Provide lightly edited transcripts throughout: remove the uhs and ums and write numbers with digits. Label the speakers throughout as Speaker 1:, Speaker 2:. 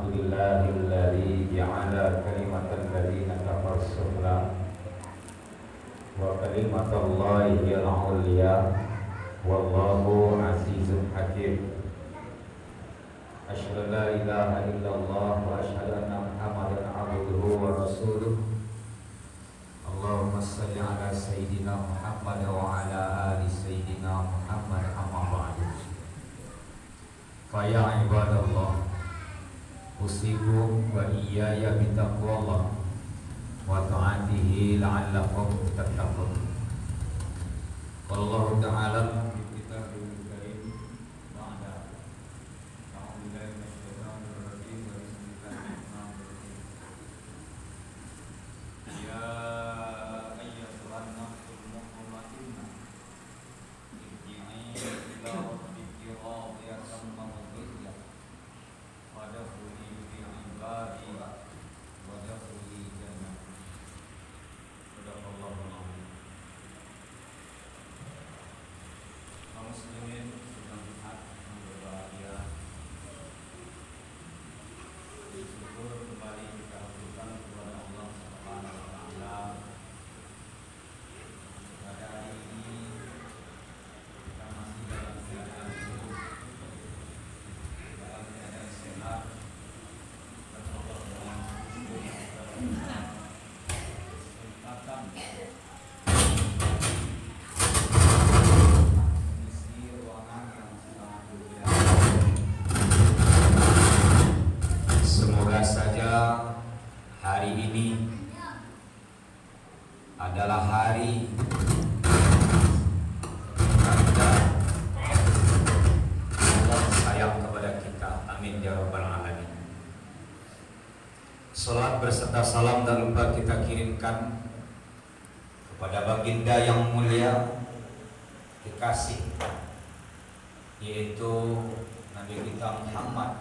Speaker 1: Alhamdulillahilladzi ja'ala kalimatal ladzina kafaru sufla wa kalimatullahi hiyal 'ulya wallahu 'azizun hakim. Asyhadu an la ilaha illallah wa asyhadu anna Muhammadan 'abduhu wa rasuluh. Allahumma shalli ala sayyidina Muhammad wa ala ali sayyidina Muhammad amma ba'du. Fa ya ibadallah, usikum wa iyaya bitaqwallah wa ta'atihi la'allakum tattaqun. Wallahu ta'ala fi kitabil karim ba'da a'udzu billahi minasyaitonir rajim wa bismillahirrahmanirrahim. Ya ayyatuhan nafsul mutmainnah irji'i ila rabbiki radiyatan mardiyah wadkhuli fi ibadi wadkhuli jannah. Sadaqallahu alazim. Kaum muslimin sedang lihat yang berbahagia, bersyukur kembali kita haturkan kepada Allah Subhanahu wa taala. Pada hari ini kita masih dalam keadaan hidup, dalam keadaan sehat, dan Allah dalam kesempatan mengisi ruangan yang sangat mulia. Semoga saja hari ini adalah hari tanda Allah sayang kepada kita. Amin ya rabbal alamin. Salat berserta salam tak lupa kita kirimkan kepada baginda yang mulia kekasih, yaitu Nabi kita Muhammad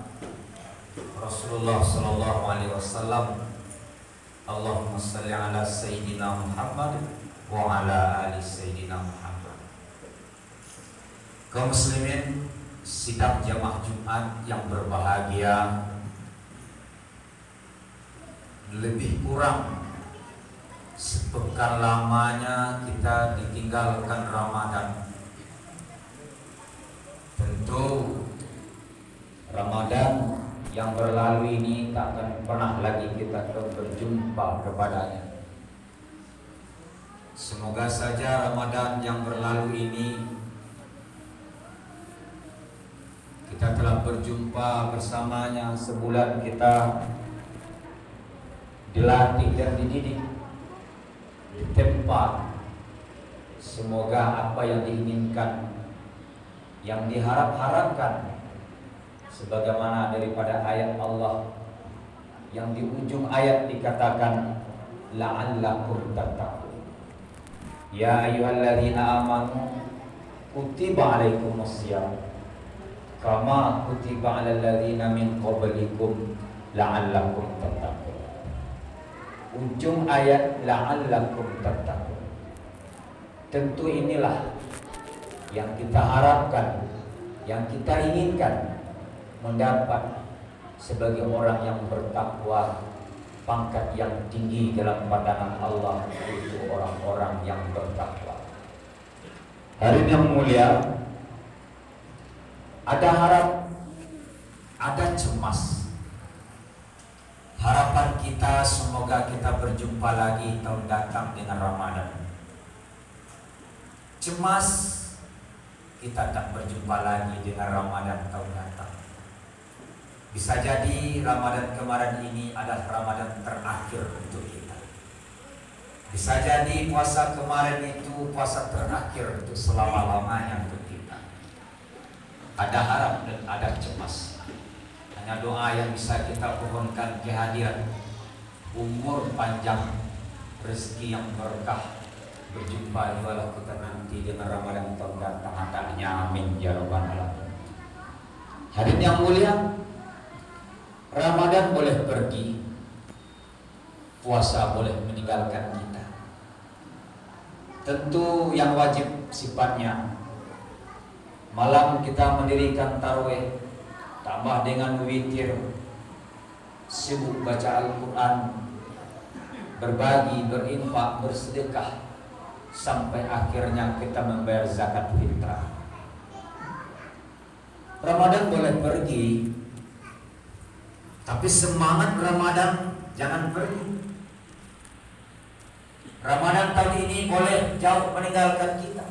Speaker 1: Rasulullah sallallahu alaihi wasallam. Allahumma shalli ala sayyidina Muhammad wa ala ali sayyidina Muhammad. Kaum muslimin sidang jamaah Jumat yang berbahagia, lebih kurang sepekan lamanya kita ditinggalkan Ramadan. Tentu Ramadan yang berlalu ini tak akan pernah lagi kita berjumpa kepadanya. Semoga saja Ramadan yang berlalu ini kita telah berjumpa bersamanya. Sebulan kita dilatih dan dididik di tempat. Semoga apa yang diinginkan, yang diharap-harapkan, sebagaimana daripada ayat Allah yang di ujung ayat dikatakan la'allakum tattaqun. Ya ayyuhalladzina amanu kutiba alaikumussyam kama kutiba alal ladzina min qablikum la'allakum tattaqun. Ujung ayat la'allakum tattaqun. Tentu inilah yang kita harapkan, yang kita inginkan, mendapat sebagai orang yang bertakwa, pangkat yang tinggi dalam pandangan Allah, yaitu orang-orang yang bertakwa. Hari yang mulia, ada harap, ada cemas. Harapan kita semoga kita berjumpa lagi tahun datang dengan Ramadan. Cemas kita tak berjumpa lagi dengan Ramadan tahun datang. Bisa jadi Ramadan kemarin ini adalah Ramadan terakhir untuk kita. Bisa jadi puasa kemarin itu puasa terakhir untuk selama-lamanya untuk kita. Ada harap dan ada cemas. Hanya doa yang bisa kita pohonkan kehadiran, umur panjang, rezeki yang berkah, berjumpa walau kita nanti dengan Ramadan tahun datang. Angkanya amin ya rabbal alamin. Hadirin yang mulia, Ramadan boleh pergi, puasa boleh meninggalkan kita. Tentu yang wajib sifatnya malam kita mendirikan tarawih tambah dengan witir, sibuk baca Al-Quran, berbagi, berinfak, bersedekah, sampai akhirnya kita membayar zakat fitrah. Ramadan boleh pergi, tapi semangat Ramadan jangan pergi. Ramadan tahun ini boleh jauh meninggalkan kita,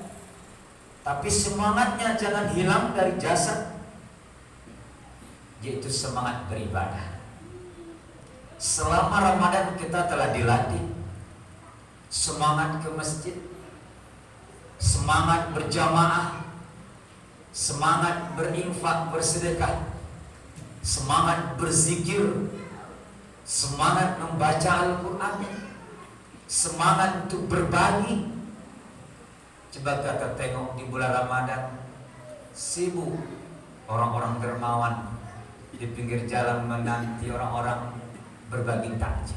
Speaker 1: tapi semangatnya jangan hilang dari jasad, yaitu semangat beribadah. Selama Ramadan kita telah dilatih semangat ke masjid, semangat berjamaah, semangat berinfak, bersedekah, semangat berzikir, semangat membaca Al-Quran, semangat untuk berbagi. Coba kita tengok di bulan Ramadan, sibuk orang-orang dermawan di pinggir jalan menanti orang-orang berbagi takjil.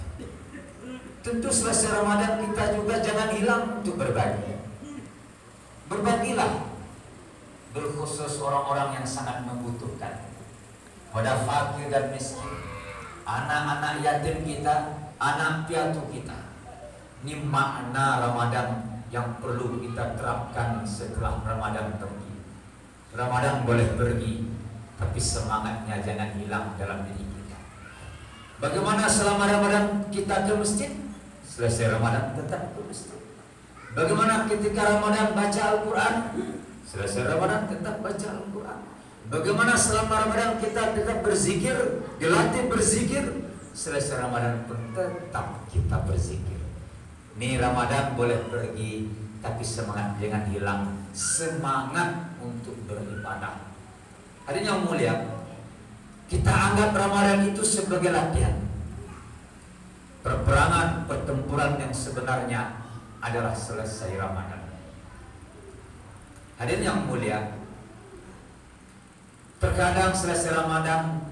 Speaker 1: Tentu selesai Ramadan kita juga jangan hilang untuk berbagi. Berbagilah, berkhusus orang-orang yang sangat membutuhkan, pada fakir dan miskin, anak-anak yatim kita, anak piatu kita. Ini makna Ramadan yang perlu kita terapkan setelah Ramadan pergi. Ramadan boleh pergi, tapi semangatnya jangan hilang dalam diri kita. Bagaimana selama Ramadan kita ke masjid? Selesai Ramadan tetap ke masjid. Bagaimana ketika Ramadan baca Al-Quran? Selesai Ramadan tetap baca Al-Quran. Bagaimana selama Ramadan kita tetap berzikir, dilatih berzikir? Selesai Ramadan pun tetap kita berzikir. Ini Ramadan boleh pergi, tapi semangat jangan hilang. Semangat untuk beribadah. Hadirin yang mulia, kita anggap Ramadan itu sebagai latihan. Perperangan, pertempuran yang sebenarnya adalah selesai Ramadan. Hadirin yang mulia, terkadang selesai Ramadan,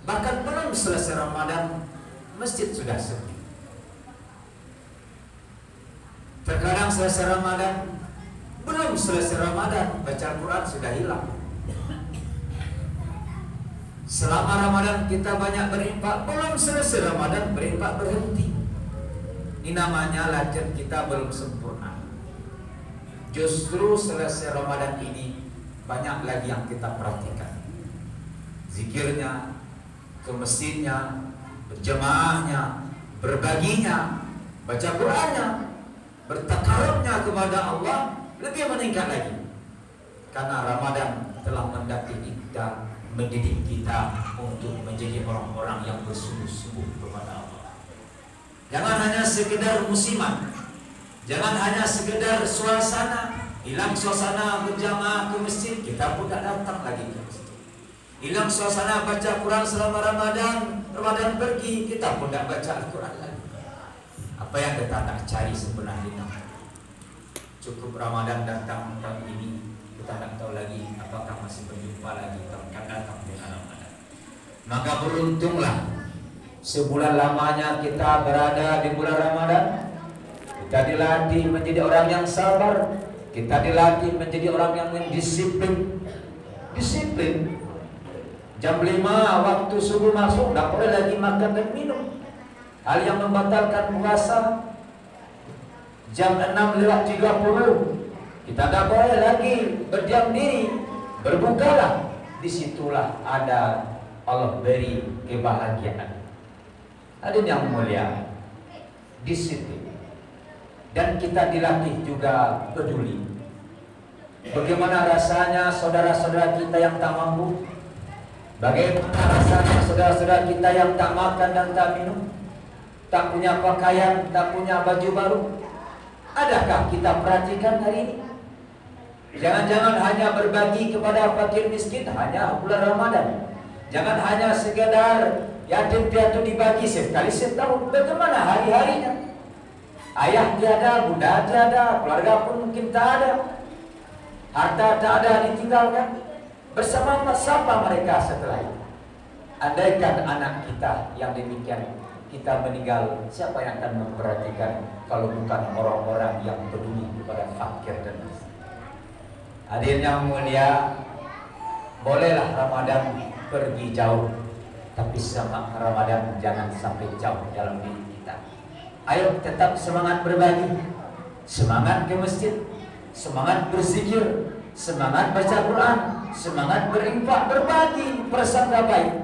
Speaker 1: bahkan belum selesai Ramadan, masjid sudah sepi. Terkadang selesai Ramadan, belum selesai Ramadan, baca Al-Quran sudah hilang. Selama Ramadan kita banyak berinfak, belum selesai Ramadan berinfak berhenti. Ini namanya latihan kita belum sempurna. Justru selesai Ramadan ini banyak lagi yang kita perhatikan. Zikirnya, ke masjidnya, berjamaahnya, berbaginya, baca Qur'annya, bertakarubnya kepada Allah lebih meningkat lagi. Karena Ramadan telah mendidik kita untuk menjadi orang-orang yang bersungguh-sungguh kepada Allah. Jangan hanya sekedar musiman, jangan hanya sekedar suasana. Hilang suasana berjamaah ke masjid, kita pun tak datang lagi ke masjid. Hilang suasana baca Quran selama Ramadan pergi, kita pun tak baca Al-Quran lagi. Apa yang kita tak cari sebenarnya? Cukup Ramadan datang tahun ini, kita tak tahu lagi apakah masih berjumpa lagi tahun akan datang dengan Ramadan. Maka beruntunglah sebulan lamanya kita berada di bulan Ramadan. Kita dilatih menjadi orang yang sabar, kita dilatih menjadi orang yang disiplin. Disiplin. Jam 5 waktu subuh masuk, tidak boleh lagi makan dan minum. Hal yang membatalkan puasa. Jam 6:30 kita tidak boleh lagi berdiam diri, berbukalah. Disitulah ada Allah beri kebahagiaan. Hadirin yang mulia, disiplin. Dan kita dilatih juga peduli. Bagaimana rasanya saudara-saudara kita yang tak mampu? Bagaimana rasanya saudara-saudara kita yang tak makan dan tak minum? Tak punya pakaian, tak punya baju baru? Adakah kita perhatikan hari ini? Jangan-jangan hanya berbagi kepada fakir miskin hanya bulan Ramadan. Jangan hanya sekedar yatim piatu dibagi sekali setahun. Bagaimana hari-harinya? Ayah tiada, bunda tiada, keluarga pun mungkin tak ada, harta tak ada, ditinggalkan. Bersama siapa mereka setelah itu? Andaikan anak kita yang demikian, kita meninggal, siapa yang akan memperhatikan kalau bukan orang-orang yang peduli kepada fakir dan miskin? Hadirin yang mulia, bolehlah Ramadan pergi jauh, tapi semangat Ramadan jangan sampai jauh dalam diri kita. Ayo tetap semangat berbagi, semangat ke masjid, semangat berzikir, semangat baca Quran, semangat berinfak, berbagi prasangka baik.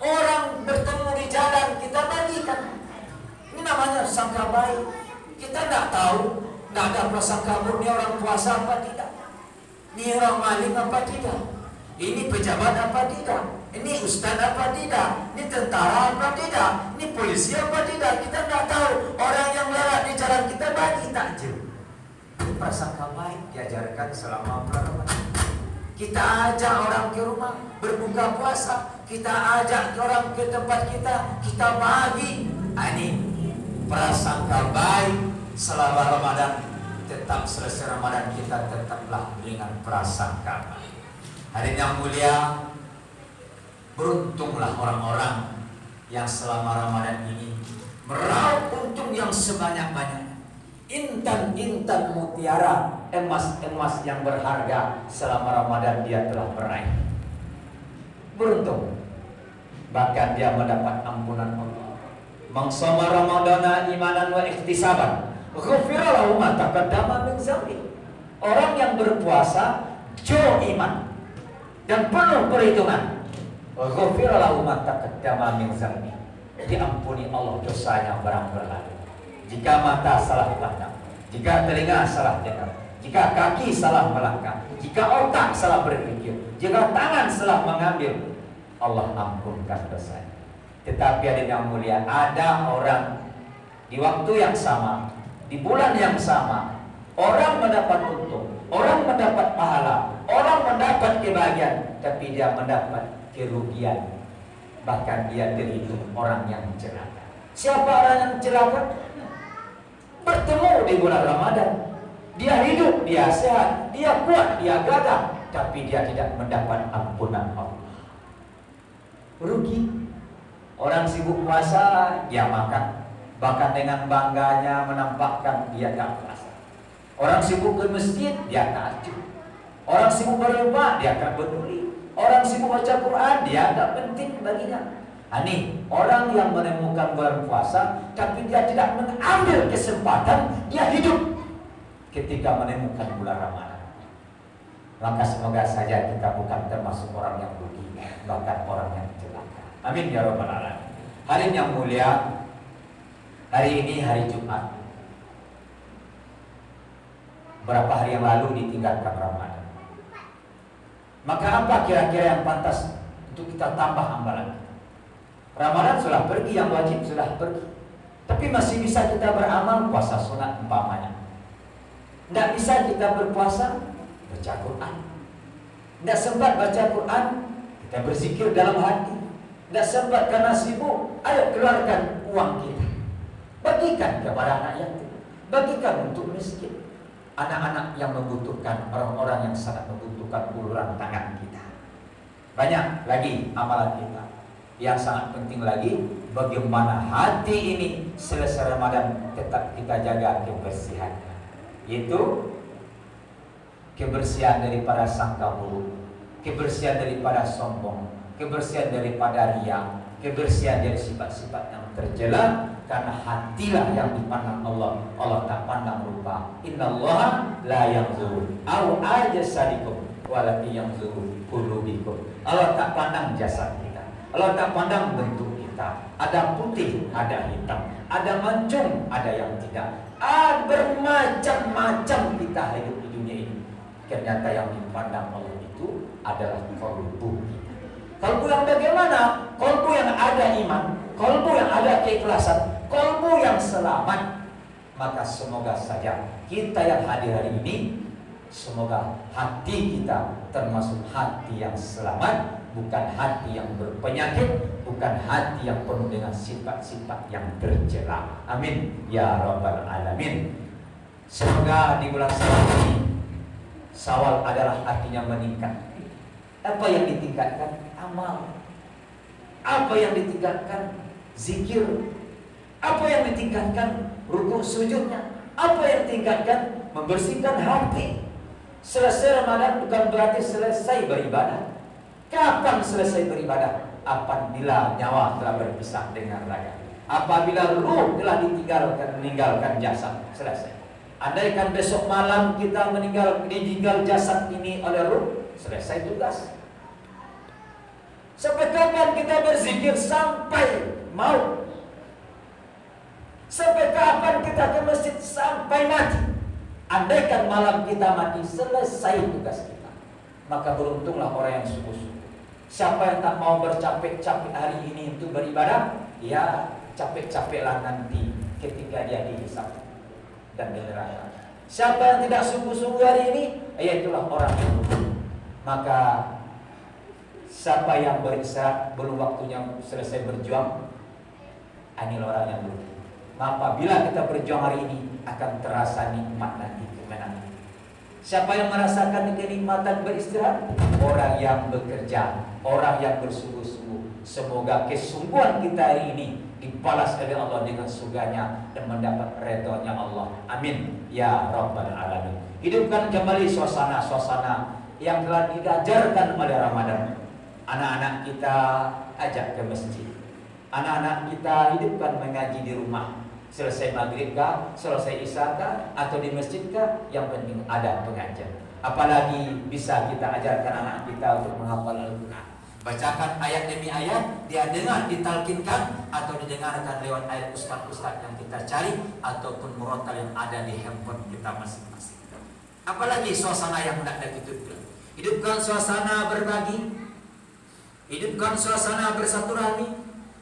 Speaker 1: Orang bertemu di jalan kita bagikan. Ini namanya sangka baik. Kita tidak tahu, tidak ada prasangka buruk, ini orang puasa apa tidak, ini orang maling apa tidak, ini pejabat apa tidak, ini ustaz apa tidak, ini tentara apa tidak, ini polisi apa tidak. Kita tidak tahu. Orang yang lewat di jalan kita bagi takjil. Prasangka baik diajarkan selama bulan Ramadan. Kita ajak orang ke rumah berbuka puasa, kita ajak orang ke tempat kita bagi. Ini prasangka baik selama Ramadan. Tetap selesai Ramadan kita tetaplah dengan prasangka baik. Hari yang mulia, beruntunglah orang-orang yang selama Ramadan ini meraup untung yang sebanyak-banyaknya. Intan-intan mutiara, emas-emas yang berharga selama Ramadan dia telah meraih. Beruntung, bahkan dia mendapat ampunan Allah. Man shoma Ramadana imanan wa ihtisaban, ghufira lahu ma taqaddama min dzambi. Orang yang berpuasa jo iman dan penuh perhitungan, ghufira lahu ma taqaddama min dzambi. Diampuni Allah dosanya barang berlalu. Jika mata salah pandang, jika telinga salah dengar, jika kaki salah melangkah, jika otak salah berpikir, jika tangan salah mengambil, Allah ampunkan dosanya. Tetapi ada yang mulia, ada orang di waktu yang sama, di bulan yang sama, orang mendapat untung, orang mendapat pahala, orang mendapat kebahagiaan, tapi dia mendapat kerugian. Bahkan dia terhitung orang yang celaka. Siapa orang yang celaka? Bertemu di bulan Ramadan, dia hidup, dia sehat, dia kuat, dia gagah, tapi dia tidak mendapat ampunan Allah. Rugi. Orang sibuk puasa, dia makan, bahkan dengan bangganya menampakkan dia tak puasa. Orang sibuk ke masjid, dia takjub. Orang sibuk berinfak, dia tak peduli. Orang sibuk baca Quran, dia tak penting baginya. Ini orang yang menemukan bulan puasa, tapi dia tidak mengambil kesempatan, dia hidup ketika menemukan bulan Ramadan. Maka semoga saja kita bukan termasuk orang yang rugi, bahkan orang yang celaka. Amin ya rabbal alamin. Hari yang mulia, hari ini hari Jumat. Berapa hari yang lalu ditinggalkan Ramadan. Maka apa kira-kira yang pantas untuk kita tambah amalan? Ramadan sudah pergi, yang wajib sudah pergi, tapi masih bisa kita beramal puasa sunat umpamanya. Tidak bisa kita berpuasa baca Quran. Tidak sempat baca Quran, kita berzikir dalam hati. Tidak sempat karena sibuk, ayo keluarkan uang kita, bagikan kepada anak yatim, bagikan untuk miskin, anak-anak yang membutuhkan, orang-orang yang sangat membutuhkan uluran tangan kita. Banyak lagi amalan kita. Yang sangat penting lagi, bagaimana hati ini selesai Ramadan tetap kita jaga kebersihannya, yaitu kebersihan daripada sangka buruk, kebersihan daripada sombong, kebersihan daripada riya, kebersihan dari sifat-sifat yang tercela. Karena hatilah yang dipandang Allah. Allah tak pandang rupa. Innallaha la yanzuru aw ajsadikum walakin yanzuru qulubikum. Allah tak pandang jasad kita, Allah tak pandang bentuk kita. Ada putih, ada hitam, ada mancung, ada yang tidak. Bermacam-macam kita hidup di dunia ini. Ternyata yang dipandang Allah itu adalah kalbu kita. Kalbu yang bagaimana? Kalbu yang ada iman, kalbu yang ada keikhlasan, kalbu yang selamat. Maka semoga saja kita yang hadir hari ini, semoga hati kita termasuk hati yang selamat, bukan hati yang berpenyakit, bukan hati yang penuh dengan sifat-sifat yang tercela. Amin ya rabbal alamin. Semoga di bulan Syawal ini, Syawal adalah artinya meningkat. Apa yang ditingkatkan? Amal. Apa yang ditingkatkan? Zikir. Apa yang ditingkatkan? Rukuk sujudnya. Apa yang ditingkatkan? Membersihkan hati. Selesai Ramadan bukan berarti selesai beribadah. Kapan selesai beribadah? apabila nyawa telah berpisah dengan raga. Apabila ruh telah meninggalkan jasad, selesai. Andaikan besok malam kita ditinggal jasad ini oleh ruh, selesai tugas. Sampai kapan kita berzikir? Sampai maut. Sampai kapan kita ke masjid? Sampai mati. Andaikan malam kita mati, selesai tugas kita. Maka beruntunglah orang yang sungguh-sungguh. Siapa yang tak mau bercapek-capek hari ini untuk beribadah, ya capek-capeklah nanti ketika dia dihisab dan di neraka. Siapa yang tidak sungguh-sungguh hari ini, ya itulah orang yang rugi. Maka siapa yang beristirahat belum waktunya selesai berjuang, ini orang yang rugi. Apabila kita berjuang hari ini, akan terasa nikmat nanti kemenangan. Siapa yang merasakan kenikmatan beristirahat? Orang yang bekerja, orang yang bersungguh-sungguh. Semoga kesungguhan kita hari ini dibalas oleh Allah dengan surganya dan mendapat redha-Nya Allah. Amin ya rabbal alamin. Hidupkan kembali suasana-suasana yang telah diajarkan oleh Ramadan. Anak-anak kita ajak ke masjid. Anak-anak kita hidupkan mengaji di rumah. Selesai maghrib kah, selesai isya kah, atau di masjid kah, yang penting ada pengajian. Apalagi bisa kita ajarkan anak kita untuk menghafal Al-Quran. Bacakan ayat demi ayat, dia dengar, ditalkinkan, atau didengarkan lewat ayat ustaz-ustaz yang kita cari, ataupun murotal yang ada di handphone kita masing-masing. Apalagi suasana yang hendak kita hidupkan. Hidupkan suasana berbagi, hidupkan suasana bersatu-rahmi,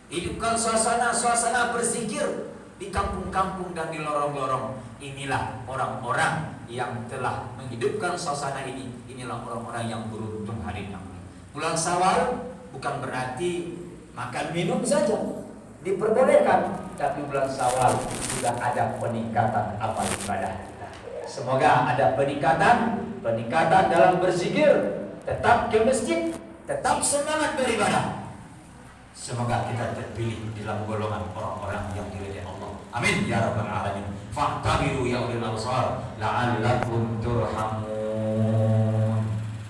Speaker 1: hidupkan suasana berzikir di kampung-kampung dan di lorong-lorong. Inilah orang-orang yang telah menghidupkan suasana ini. Inilah orang-orang yang beruntung hari ini. Bulan Syawal bukan berarti makan minum saja, diperbolehkan, tapi bulan Syawal sudah ada peningkatan amal ibadah kita. Semoga ada peningkatan dalam berzikir, tetap ke masjid, tetap semangat beribadah. Semoga kita terpilih dalam golongan orang-orang yang diridhai Allah. Amin ya rabbal alamin. Fa'tabiru ya ulil absar la'allakum turhamun.